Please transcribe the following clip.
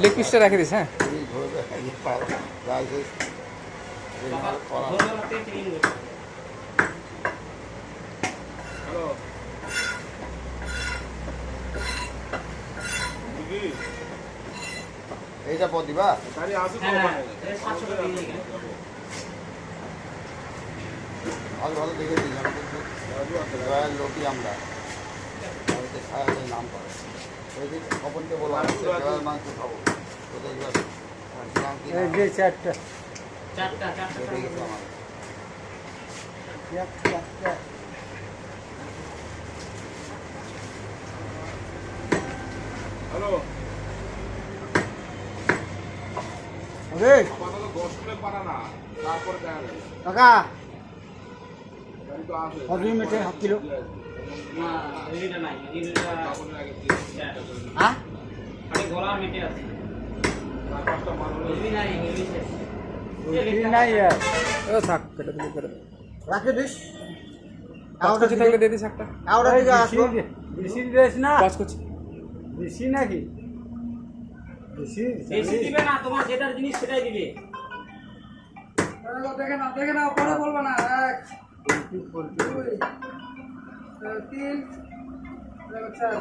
Leg পিসটা রেখে this. হ্যাঁ এইটা প্রতিভা ভালো ভালো দেখে দিলাম কিন্তু দয়াল লোকই আমরা নাম করে খবরকে বলা মাংস খাবো চারটা হ্যালো কাকা দুই মিনিটে হাফ কিলো হ্যাঁ থাক কেটে দিলে কেটে দিলে। রাখে দিস পাঁচ কুচি থাকলে দিয়ে দিস একটা। আউটা দিকে আসবো বেশি দিস না পাঁচ কুচি বেশি নাকি বেশি বেশি দিবে না, তোমার যেটা জিনিস সেটাই দিবে। দেখে না পরে বলবে না এক দুই তিন চার